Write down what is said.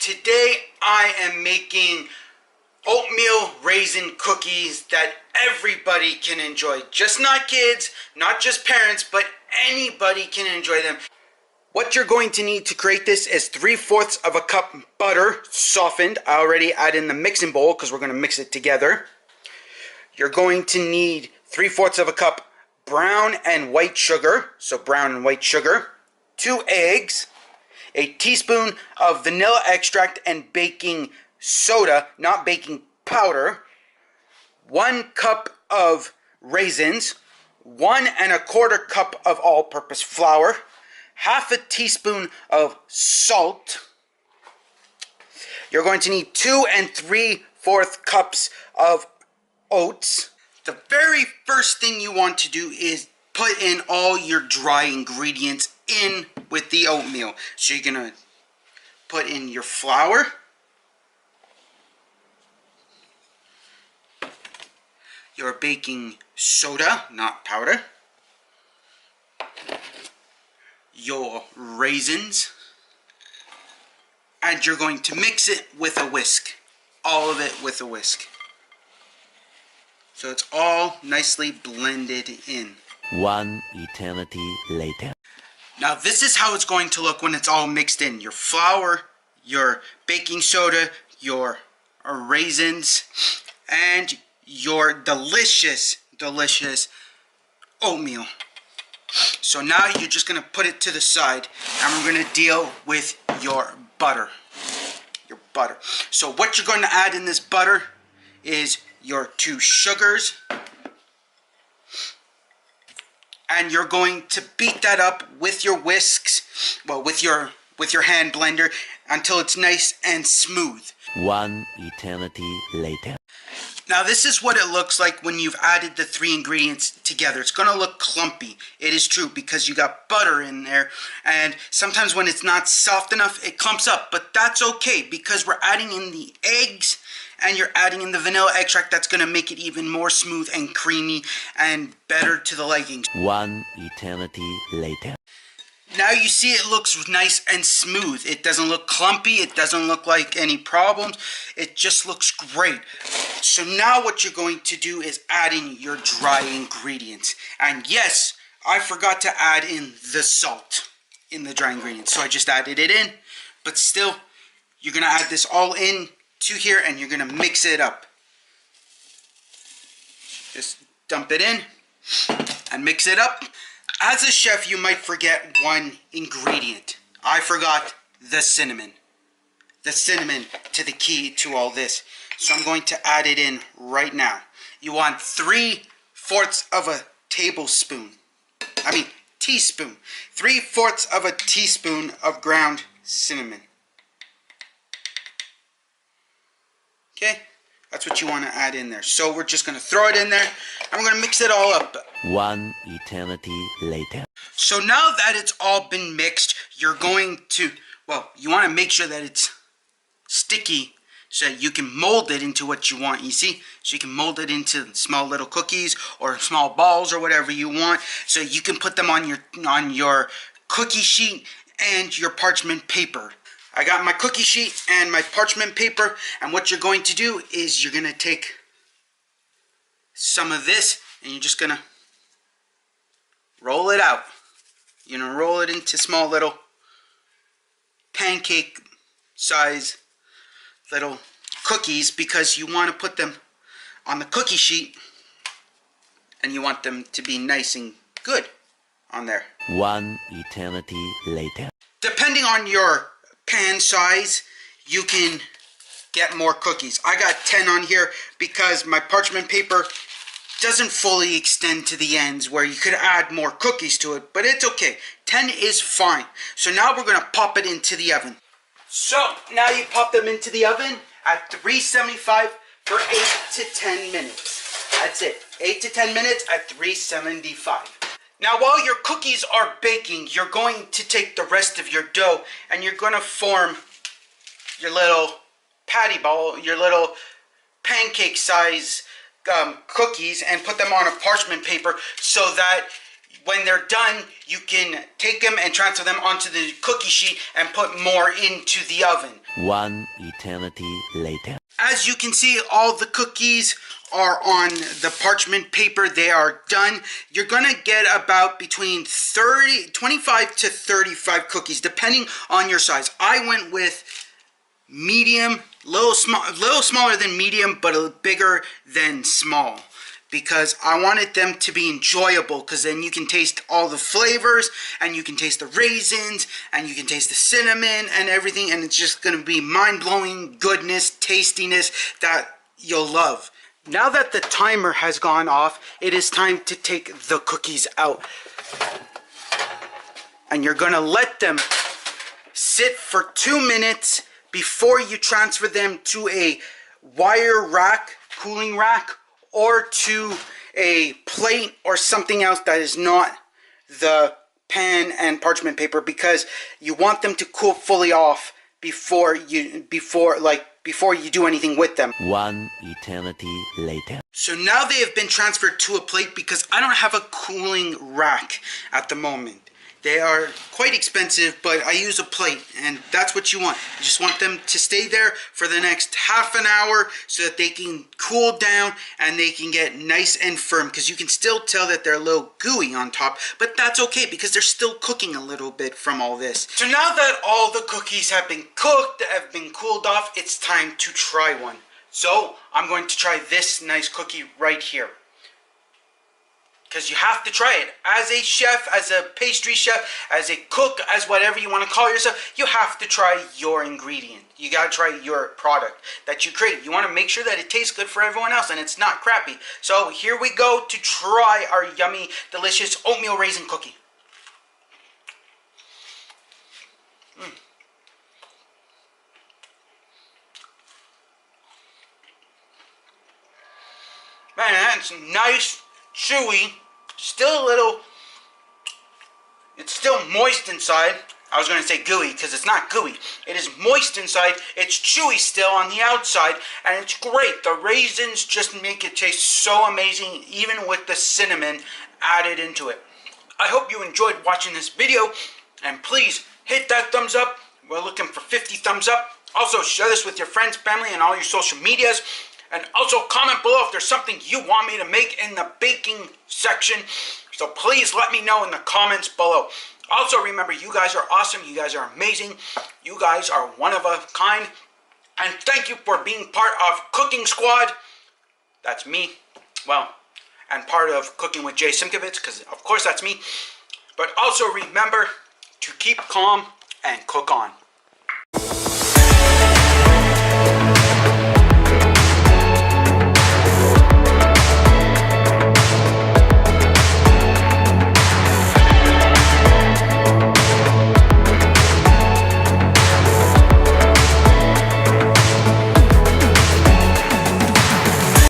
Today I am making oatmeal raisin cookies that everybody can enjoy. Just not kids, not just parents, but anybody can enjoy them. What you're going to need to create this is 3/4 of a cup butter, softened. I already add in the mixing bowl because we're going to mix it together. You're going to need 3/4 of a cup brown and white sugar, so brown and white sugar, 2 eggs, a teaspoon of vanilla extract and baking soda, not baking powder, 1 cup of raisins, 1 1/4 cup of all-purpose flour, half a teaspoon of salt. You're going to need 2 3/4 cups of oats. The very first thing you want to do is put in all your dry ingredients in with the oatmeal. So you're going to put in your flour, your baking soda, not powder, your raisins, and you're going to mix it with a whisk. All of it with a whisk. So it's all nicely blended in. One eternity later. Now this is how it's going to look when it's all mixed in. Your flour, your baking soda, your raisins, and your delicious, delicious oatmeal. So now you're just going to put it to the side, and we're going to deal with your butter. Your butter. So what you're going to add in this butter is your 2 sugars, and you're going to beat that up with your whisks, well, with your hand blender until it's nice and smooth. One eternity later. Now this is what it looks like when you've added the 3 ingredients together. It's going to look clumpy. It is true because you got butter in there, and sometimes when it's not soft enough it clumps up, but that's okay because we're adding in the eggs and you're adding in the vanilla extract. That's going to make it even more smooth and creamy and better to the liking. One eternity later. Now you see it looks nice and smooth. It doesn't look clumpy. It doesn't look like any problems. It just looks great. So now what you're going to do is add in your dry ingredients. And yes, I forgot to add in the salt in the dry ingredients. So I just added it in. But still, you're going to add this all in to here and you're going to mix it up. Just dump it in and mix it up. As a chef, you might forget one ingredient. I forgot the cinnamon. The cinnamon to the key to all this. So I'm going to add it in right now. You want 3/4 of a teaspoon. 3/4 of a teaspoon of ground cinnamon. Okay? That's what you want to add in there. So we're just going to throw it in there and we're going to mix it all up. One eternity later. So now that it's all been mixed, you're going to, well, you want to make sure that it's sticky so that you can mold it into what you want, you see? So you can mold it into small little cookies or small balls or whatever you want. So you can put them on your cookie sheet and your parchment paper. I got my cookie sheet and my parchment paper, and what you're going to do is you're going to take some of this and you're just going to roll it out. You're going to roll it into small little pancake size little cookies because you want to put them on the cookie sheet and you want them to be nice and good on there. One eternity later. Depending on your pan size, you can get more cookies. I got 10 on here because my parchment paper doesn't fully extend to the ends where you could add more cookies to it, but it's okay. 10 is fine. So now we're going to pop it into the oven. So now you pop them into the oven at 375 for 8 to 10 minutes. That's it. 8 to 10 minutes at 375. Now while your cookies are baking, you're going to take the rest of your dough and you're going to form your little patty ball, your little pancake size cookies, and put them on a parchment paper so that When they're done, you can take them and transfer them onto the cookie sheet and put more into the oven. One eternity later. As you can see, all the cookies are on the parchment paper. They are done. You're gonna get about between 25 to 35 cookies, depending on your size. I went with medium, little smaller than medium, but a bigger than small, because I wanted them to be enjoyable, because then you can taste all the flavors, and you can taste the raisins, and you can taste the cinnamon and everything, and it's just going to be mind-blowing goodness, tastiness that you'll love. Now that the timer has gone off, it is time to take the cookies out. And you're going to let them sit for 2 minutes before you transfer them to a wire rack, cooling rack, or to a plate or something else that is not the pan and parchment paper, because you want them to cool fully off before you do anything with them. One eternity later. So now they have been transferred to a plate because I don't have a cooling rack at the moment. They are quite expensive, but I use a plate, and that's what you want. You just want them to stay there for the next half an hour so that they can cool down and they can get nice and firm, because you can still tell that they're a little gooey on top, but that's okay because they're still cooking a little bit from all this. So now that all the cookies have been cooked, have been cooled off, it's time to try one. So I'm going to try this nice cookie right here, because you have to try it. As a chef, as a pastry chef, as a cook, as whatever you want to call yourself, you have to try your ingredient. You got to try your product that you create. You want to make sure that it tastes good for everyone else and it's not crappy. So here we go to try our yummy, delicious oatmeal raisin cookie. Man, that's nice, chewy, still a little, it's still moist inside. I was going to say gooey because it's not gooey. It is moist inside, it's chewy still on the outside, and it's great. The raisins just make it taste so amazing, even with the cinnamon added into it. I hope you enjoyed watching this video, and please hit that thumbs up. We're looking for 50 thumbs up. Also, share this with your friends, family, and all your social medias. And also comment below if there's something you want me to make in the baking section. So please let me know in the comments below. Also remember, you guys are awesome. You guys are amazing. You guys are one of a kind. And thank you for being part of Cooking Squad. That's me. Well, and part of Cooking with Jay Simkovich, because of course that's me. But also remember to keep calm and cook on.